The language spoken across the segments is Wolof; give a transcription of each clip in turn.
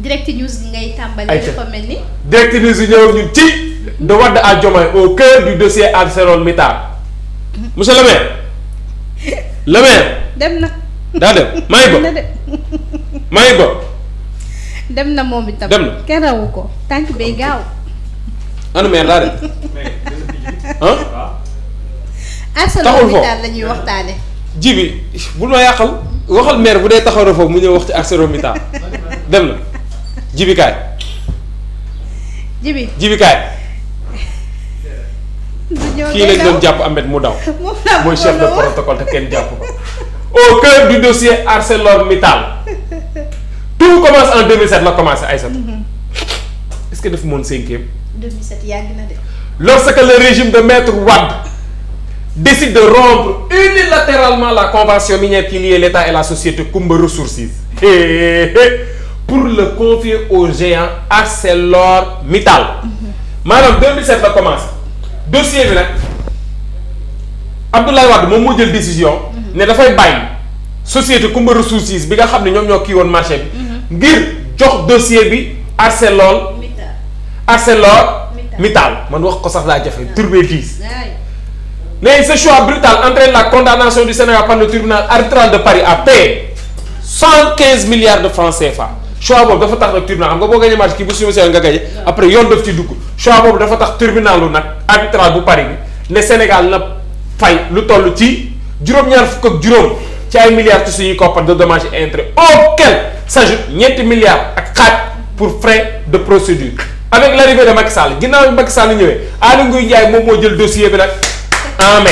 direct news ngay tàmbali. dafa mel ni. direct news yi ñëw ñun ci de Wade à Diomaye au cœur du dossier ArcelorMittal. monsieur le maire. le maire. dem na. daa dem maa ngi ba. dem na moom itam. dem na kenn rawu ko tànk bay gaaw. anu maire daa dem. ArcelorMittal la ñuy waxtaane. ji bi bul ma yàqal waxal maire bu dee taxaw na foofu mu ñëw wax ci ArcelorMittal dem na ji bi kaay. ji bi kaay. kii lañ doon jàpp Ahmed mu daw. mooy chef de protocole te kenn jàpp ko. au cœur du dossier ArcelorMittal tout commence en 2007 la commencé Aïssatou. est-ce que dafa moon 5e. 2007 yàgg na de. lorsque le régime de Maître Wade décide de rompre unilatéralement la convention minière qui liait l'État et la société Kumba Resources pour le confier au géant ArcelorMittal. maanaam 2007 la commencé. dossier bi nag Abdoulaye Wade moom moo jël décision. ne dafay bàyyi société Kumba Resources bi nga xam ne ñoom ñoo kii woon marché bi. ngir jox dossier bi ArcelorMittal man wax ko sax laa jafe turbe 10. mais ce choix brutal entraîne la condamnation du Sénégal par le tribunal arbitral de Paris à payer 115 milliards de francs CFA. choix boobu dafa tax nag tribunal xam nga boo gañee marché kii bu suñu nga gañe après yoon daf ci dugg choix boobu dafa tax tribunal lu nag arbitral bu Paris bi ne Sénégal na fay lu toll ci juróom-ñaar fukk ak juróom ci ay milliards ci suñuy koppar de dommages et intérêts auquel s'ajoute ñeenti milliards ak xaaj pour frais de procédure. avec l'arrivée de Macky Sall ginnaaw bi Macky Sall ñëwee Aly Ngouille Ndiaye moom moo jël dossier bi nag en mai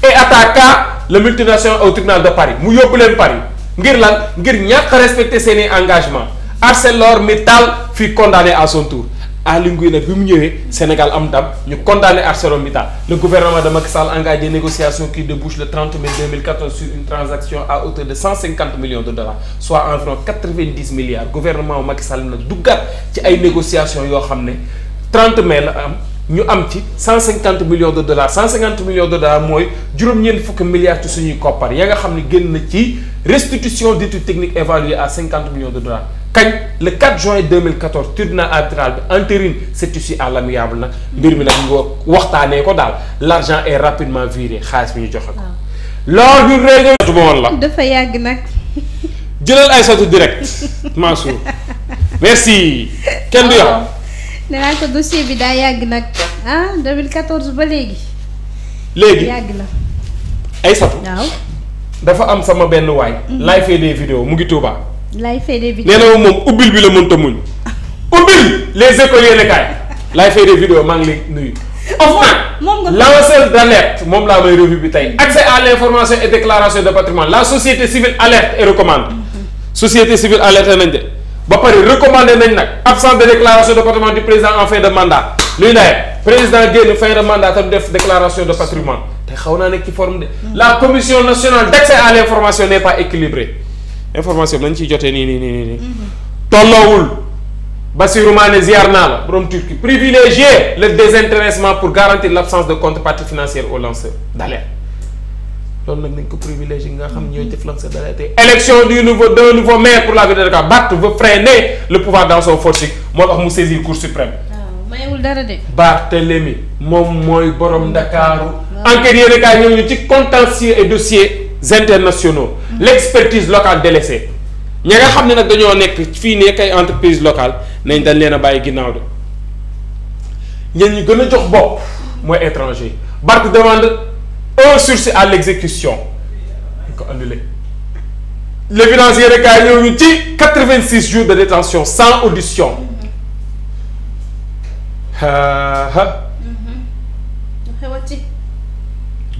et attaqua le multinational au tribunal de Paris mu yóbbu leen Paris ngir lan ngir ñàkk a respecter seeni engagement ArcelorMittal fut condamné à son tour Aly Ngouille nag bi mu ñëwee Sénégal am ndam ñu condamné ArcelorMittal le gouvernement de Macky Sall engage des négociations qui débouchent le 30 mai 2014 sur une transaction à hauteur de 150 millions de dollars soit environ 90 milliards gouvernement Macky Sall nag duggaat ci ay négociations yoo xam ne 30 mai la am ñu am ci 150 millions de dollars 150 millions de dollars mooy juróom-ñeent fukki milliards ci suñuy koppar ya nga xam ne génn na ci restitution d'études techniques évaluées à 50 millions de dollars kañ le 4 juin 2014 tribunal arbitral bi entérine cette issue à l'amiable nag mbir mi nag ñu waxtaanee ko daal l'argent est rapidement viré xaalis bi ñu joxe ko. lors du réunion. woon la dafa yàgg nag. jëlal Aïssatou direct Mansour merci kenn du yow. nee naa ko dossier bi daa yàgg nag 2014 ba léegi. yàgg na. Aïssatou. waaw. dafa am sama benn waay. laay fay des vidéos mu ngi Touba. laay fay des vidéos nee na moom ubbil bi la mënta muñ. ubbil les écoles yéen kaay. laay fay des vidéos maa ngi lay nuyu. moom nga lanceur d'alerte moom laa may revue bi tey. accès à l'information et déclaration de patrimoine la société civile alerte et recommande. société civile alerte nañ de. ba pare recommandé nañ nag absence de déclaration de patrimoine du président en fin de mandat luy ndaye président génn fin de mandat te def déclaration de patrimoine te xaw naa nekk ci forme de la commission nationale d'accès à l'information n'est pas équilibrée information bi nañ ciy jotee nii tolloowul Bassirou Mané ziar naa la borom Turquie privilégier le désintéressement pour garantir l'absence de contrepartie financière aux lanceurs d'alerte loolu nag nañ ko privilégié nga xam ñooy def lanceur d'alerte élection d'un nouveau maire pour la ville de Dakar Barth veut freiner le pouvoir dans son forcing moo tax mu saisir Cour suprême. waaw mayewul dara de. Barthélémy moom mooy borom Ndakaaru. enquête yéen kaay ñëw ñu ci contentieux et dossiers internationaux. l'expertise locale délaissée. ña nga xam ne nag dañoo nekk fii nekk ay entreprise locale nañ dañ leen a bàyyi ginnaaw de ñeen ñi gën a jox bopp mooy étranger Barth demande un sursis à l'exécution dañ ko annulé l'évidence yéen kaay ñëw ñu ci 86 jours de détention sans audition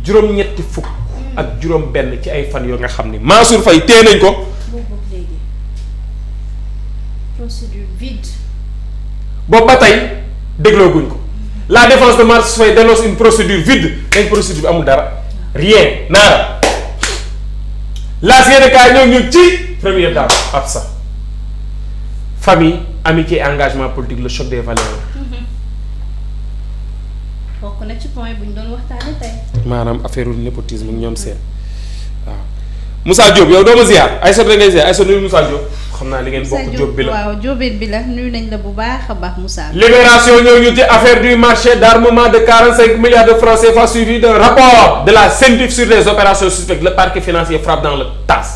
juróom-ñetti fukk ak juróom-benn ci ay fan yoo nga xam ni Mansour Faye téye nañ ko. procédure vide. boobu ba tey déglooguñ ko la défense de Mansour Faye dénonce une procédure vide dañ procédure bi amul dara rien nada la CNK ñoo ñu ci première dame Absa famille amitié et engagement politique le choc des valeurs. bokk na ci point bu ñu doon waxtaanee tey. maanaam affaire népotisme ñoom seen waaw Moussa Diop yow doo ma ziar Aïssatou ngay ziar Aïssatou nuyu Moussa Diop. xam naa li ngeen bokk Diop bi la waaw Diobène bi la nuyu nañ la bu baax a baax Moussa. Libération ñoo ñu ci affaire du marché d'armement de 45 milliards de francs CFA suivi d'un rapport de la CENTIF sur les opérations suspectes. Le parquet financier frappe dans le tas.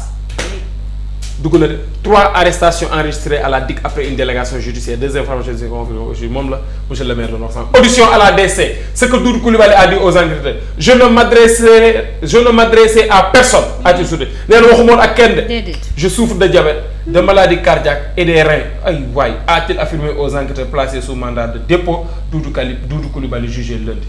dugg na 3 arrestations enregistrées à la DIC après une délégation judiciaire. 2 informations se confirment aujourd'hui moom la monsieur le maire de Nord. Audition à la DC. Ce que Doudou Coulibaly a dit aux enquêteurs. Je ne m'adressais à personne. a-t-il souligné nee na waxumoon ak kenn de. Je souffre de diabète, de maladie cardiaque et des reins. ay waay a-t-il affirmé aux enquêteurs placés sous mandat de dépôt. Doudou Coulibaly jugé lundi.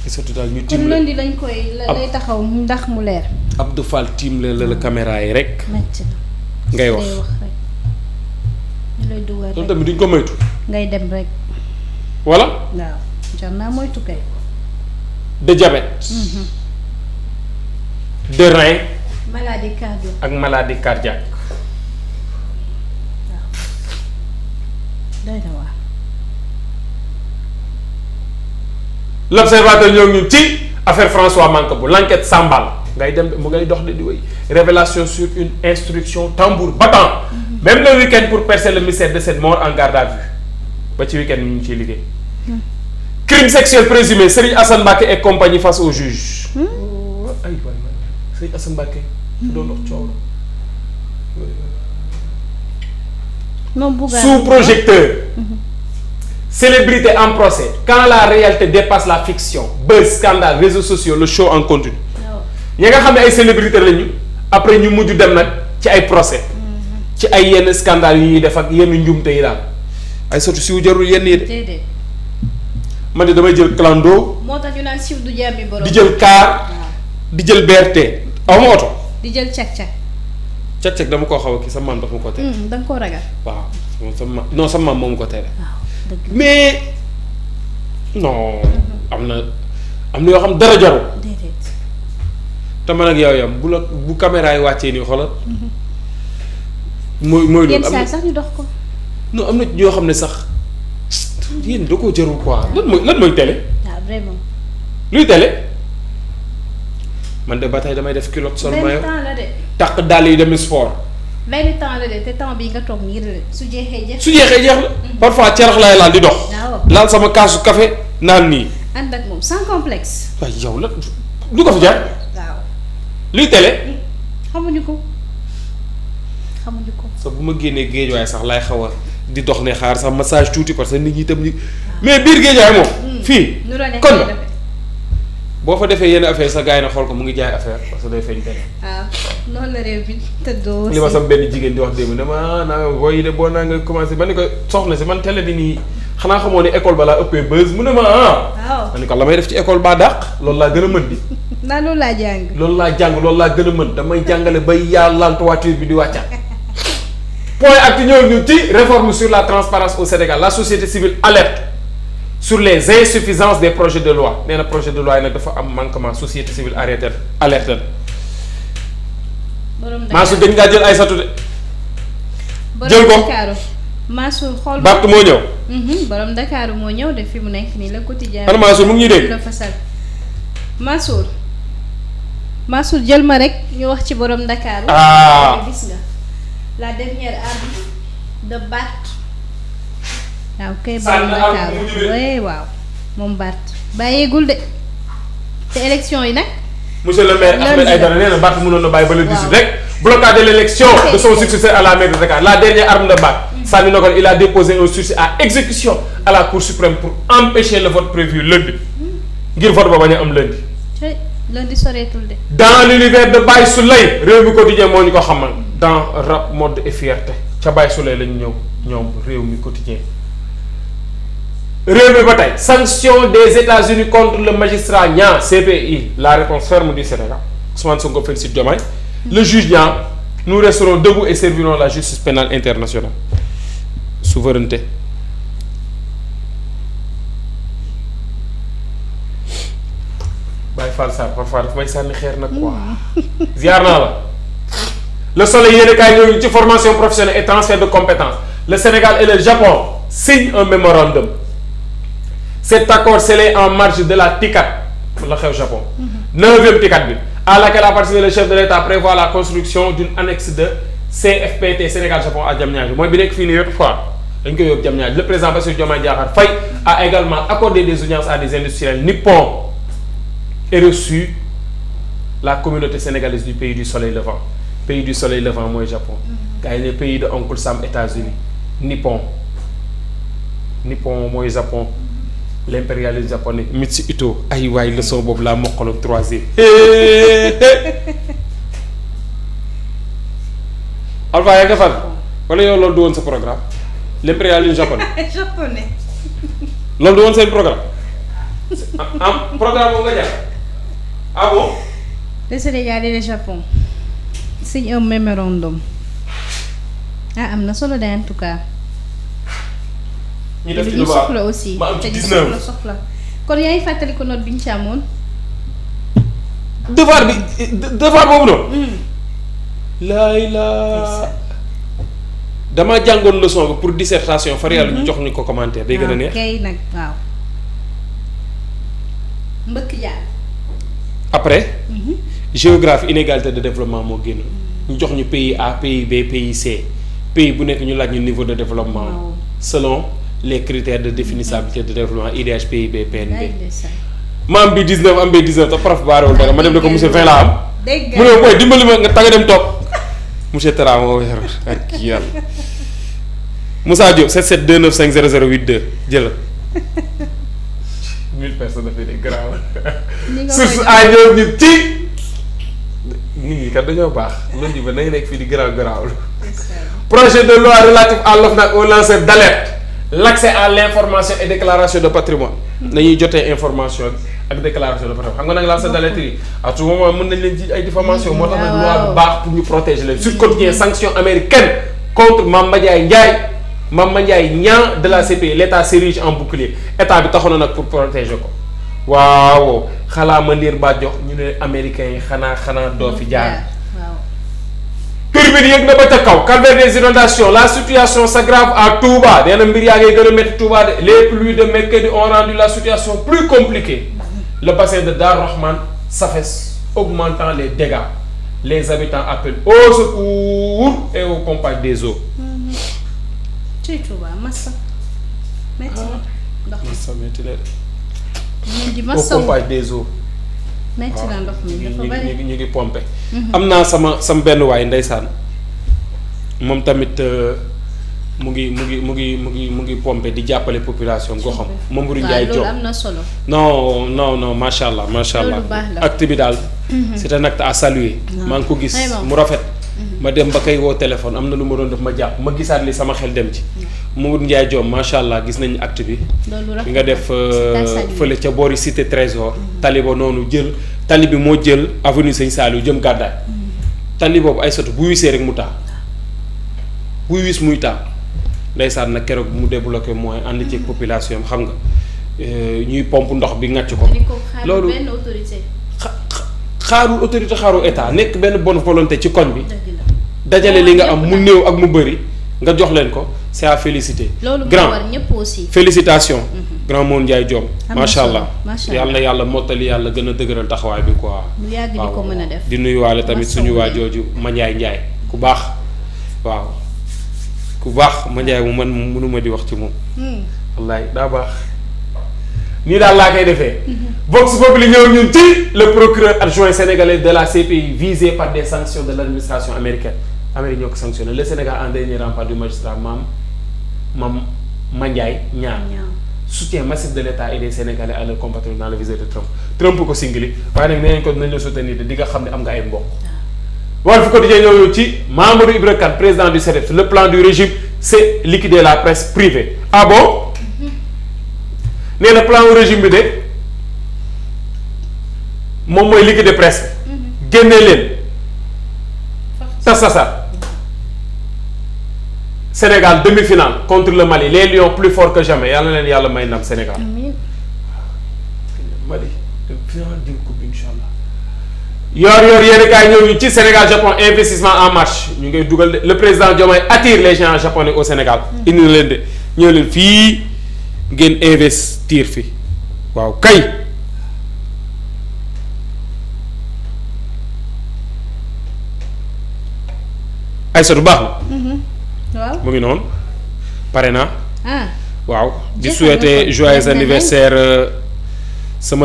surtout daal ñu kon lundi lañ koy lay taxaw ndax mu leer. Abdou Fall tiim la caméra yi rek. ngay wax lay dugal loolu tamit duñ ko moytu. ngay dem rek. voilà. waaw jar naa moytu kay. de diabète. de rein. maladie cardiaque ak maladie cardiaque. waaw doy na waar. L'observateur ñoo ngi ci affaire François Mancabou l'enquête s'emballe ngay dem mu ngay dox di wéy révélation sur une instruction tambour battant même le week-end pour percer le mystère de cette mort en garde à vue ba ci week-end ñu ngi ciy liggéey. crime sexuel présumé Serigne Assane Mbacké et compagnie face au juge. ay waay Serigne Assane Mbacké. doon dox coow la. sous projecteur. Célébrité en procès quand la réalité dépasse la fiction buzz scandale réseaux sociaux le show en continu. ñi nga xam ne ay célébrité lañu après ñu mujj dem nag ci ay procès. ci ay yenn scandale yi ñuy def ak yenn njumte yi daal. ay sotti siw jarul yenn yi de. déedéet. man de damay jël clando. moo tax ñu naan siw du jàmmi borom. di jël car. di jël BRT. aw ma oto. di jël càq-càq. càq-caq dama koo xaw a kii sa maam dafa ma ko tere. da nga koo ragal. waaw sama maam non sama maam moo ma ko tere. mais non am na yoo xam dara jarul. déedéet. te man ak yow yam bu caméra yi wàccee nii xoolal. mooy loolu yenn saa sax ñu dox ko. non am na ñoo xam ne sax yéen da koo jarul quoi lan mooy télé. waaw vraiment. luy télé man de ba tey damay def culotte sol maillot. benn temps la de. takk dàll yi dem sport. benn temps la de te temps bii nga toog nii la su jeexee jeex. su jeexee jeex la. parfois cerax laay laal di dox. laal sama kaasu café naan nii. ànd ak moom sans complexe. waaye yow la lu ko fi jaar. waaw. luy télé. xamuñu ko. sax bu ma génnee géejuwaay sax laay xaw a di dox ne xaar sax massage tuuti parce que nit ñi itam mais biir géejuwaay moom. fii kon na boo fa defee yenn affaire sax gars yi na xool ko mu ngi jaay affaire parce que day feeñ télé. waaw noonu la réew bi tëddoo. li ma sam benn jigéen di wax démb dama naa booy de boo naa nga commencé ba ni ko soxna si man télé bi nii xanaa xamoo ne école ba laa ëppee buzz mu ne ma waaw ma ni ko la may def ci école baa dàq loolu laa gën a mën di. naa loolu laa jàng. loolu laa jàng loolu laa gën a mën damay jàngale bay yàlla toiture bi di wàccaat. point ak ñëw ñu ci réforme sur la transparence au Sénégal la société civile alerte sur les insuffisances des projets de loi nee na projet de loi yi nag dafa am manquement société civile alerte Mansour dañ ngaa jël ay satu de. jël ko Mansour xool Barth moo ñëw. borom Dakar moo ñëw de fi mu nekk nii la quotidien. man Mansour mu ngi ñuy dégg. Mansour jël ma rek ñu wax ci borom Dakar. gis nga la dernière arme de Barth. waaw kay borom Dakar waaw moom Barth bàyyeegul de te élection yi nag. monsieur le maire Ahmed Aïdara nee na Barth mënoon na bàyyi ba le 18 rek. blocage de l'élection de son successeur à la mairie de Dakar la dernière arme de Barth. Samy Nogalle il a déposé un sursis à exécution à la Cour suprême pour empêcher le vote prévu lundi ngir vote ba bañ a am lundi. lundi soreetul de. dans l'univers de Baye Souley Rewmi Quotidien moo ñu ko xamal dans rap mode et fierté ca Baye Souley lañu ñëw ñoom Rewmi Quotidien. Rewmi ba tey sanction des États-Unis contre le magistrat Niang CPI la réponse ferme du Sénégal Ousmane Sonko félicite Diomaye. Le juge Niang nous resterons debout et servirons la justice pénale internationale souveraineté. Baye Fall Sarr parfois daf may sànni xeer nag quoi ziar naa la. Le Soleil yéen a kaay ñëw ci formation professionnelle et transfert de compétences le Sénégal et le Japon signent un mémorandum. Cet accord scellé en marge de la TICAD la xew Japon. 9e TICAD bi à laquelle a participé le chef de l'État prévoit la construction d'une annexe de CFPT Sénégal Japon à Diamniadio mooy bi nekk fii nii wetu fois dañ koy yóbbu Diamniadio. Le président Bassirou Diomaye Diakhar Faye a également accordé des audiences à des industriels nippons et reçu la communauté sénégalaise du pays du soleil levant. Pays du soleil levant mooy Japon. gars yi ne pays de Oncle Sam États-Unis nippon mooy Japon. L'impérialisme japonais Mitsuhito ay waay leçon boobu laa mokkaloon 3e. Alpha yaa nga fan wala yow loolu du woon sa programme l'impérialisme japonais. japonais. loolu du woon seen programme. programme boobu nga jàpp ah bon. Le Sénégal et le Japon signent un mémorandum. am na solo de en tout cas. ñu def ci lu soxla aussi ma am ci te 19 soxla kon yaa ngi fàttali ko note bi ñu ci amoon. devoir boobu noonu. laay laa damaa jàngoon leçon bi pour dissertation far yàlla ñu jox ñu ko commentaire day gën a neex. kay nag waaw. mbëkk jaar. après. géographie inégalité de développement moo génn. ñu jox ñu pays A pays B pays C pays bu nekk ñu laaj ñu niveau de développement. selon les critères de définissabilité de développement IDH PIB PNB. ma am bi 19 am bi 19 te prof baarewul dara ma dem ne ko monsieur 20 laa am. dégg mu ne mooy dimbali ma nga tàgga dem toog monsieur Tara moo yor ak yàlla Moussa Diop 77295008 jëlal. 1000 personnes dafay de grave. source a ñëw ñu ci. nit ñi kat dañoo baax loolu ba nañ nekk fii di garaaw. projet de loi relatif à l'OFNAC aux lanceurs d'alerte. L'accès à l'information et déclaration de patrimoine nañuy jotee information ak déclaration de patrimoine xam nga nag lanceur d'alerte yi à tout moment mën nañ leen ci ay diffamation moo tax nag loi bu baax pour ñu protéger leen Sud Quotidien sanction américaine contre Mame Ndiaye Niang de la CPI l'état s'érige en bouclier état bi taxoon na nag pour protéger ko waaw xalaa ma ndiir ba jox ñu ne américains yi xanaa doo fi jaar. Turbine yëg na ba ca kaw calvaire des inondations la situation s'aggrave à Touba nee na mbir yaa ngay gën a métti Touba de les pluies de mercredi ont rendu la situation plus compliquée le bassin de Darou Rahman s'affaisse augmentant les dégâts les habitants appellent au secours et au pompage des eaux. ci Touba massa métti na ndox massa métti na de. au pompage des eaux. métti na ndox mi dafa bari ñu ngi pompé. am naa sama benn waay ndeysaan moom tamit mu ngi pompé di jàppale population goxam. Mamadou Ndiaye Diop am na solo. non macha allah acte bi daal. c'est un acte à saluer. maa ngi ko gis mu rafet. ma dem ba koy woo téléphone am na lu ma doon def ma jàpp ma gisaat li sama xel dem ci. Mamadou Ndiaye Diop macha allah gis nañu acte bi. bi nga def fële ca boori cité trésor. tali ba noonu tali bi moo jël avenue Sëñ Saliou jëm gàddaay. tali boobu ay soto bu wisee rek mu taal buy wis muy taal ndeysaan nag keroog mu débloqué mooy ànd ci population xam nga ñuy pompe ndox bi ngàcc ko. loolu xaarul autorité xaarul état nekk benn bonne volonté ci koñ bi. dajale li nga am mu néew ak mu bëri nga jox leen ko c'est à féliciter. grand félicitations. grand Moon Ndiaye Diom. macha allah yàlla na yàlla mottali yàlla gën a dëgëral taxawaay bi quoi. mu yàgg di ko mën a def di nuyuwaale tamit suñu waa jooju ma Ndiaye ku baax waaw ku baax ma Ndiaye mu man mënuma di wax ci moom. wallaay daa baax. nii daal laa koy defee. Vox Populi ñëw ñun ci le procureur adjoint sénégalais de la CPI visé par des sanctions de l'administration américaine Amérique ñoo ko sanctionné le Sénégal en dernier rempart du magistrat Mame Ndiaye Niang soutien massif de l'État et des Sénégalais à leurs compatriotes dans la visite de Trump ko singli waaye nag nee nañ ko dinañ la soutenir di nga xam ne am nga ay mbokk. Walf Quotidien ñëw ci Mamadou Ibra Kane président du CDEPS le plan du régime c'est liquider la presse privée ah bon. nee na plan au régime bi de moom mooy liquider presse génne leen tasasa Sénégal demi-finale contre le Mali les lions plus forts que jamais yàlla na leen yàlla may ndam Sénégal. Mali finale d'une coupe inchallah. yor yéen kaay ñëw ñu ci Sénégal Japon investissement en marche ñu ngay dugal le président Diomaye attire les gens japonais au Sénégal. indi na leen de ñëw leen fii ngeen investir fi waaw kay. Aïssatou baax na. waaw mu ngi noonu pare naa. ah waaw di souhaiter joyeux anniversaire sama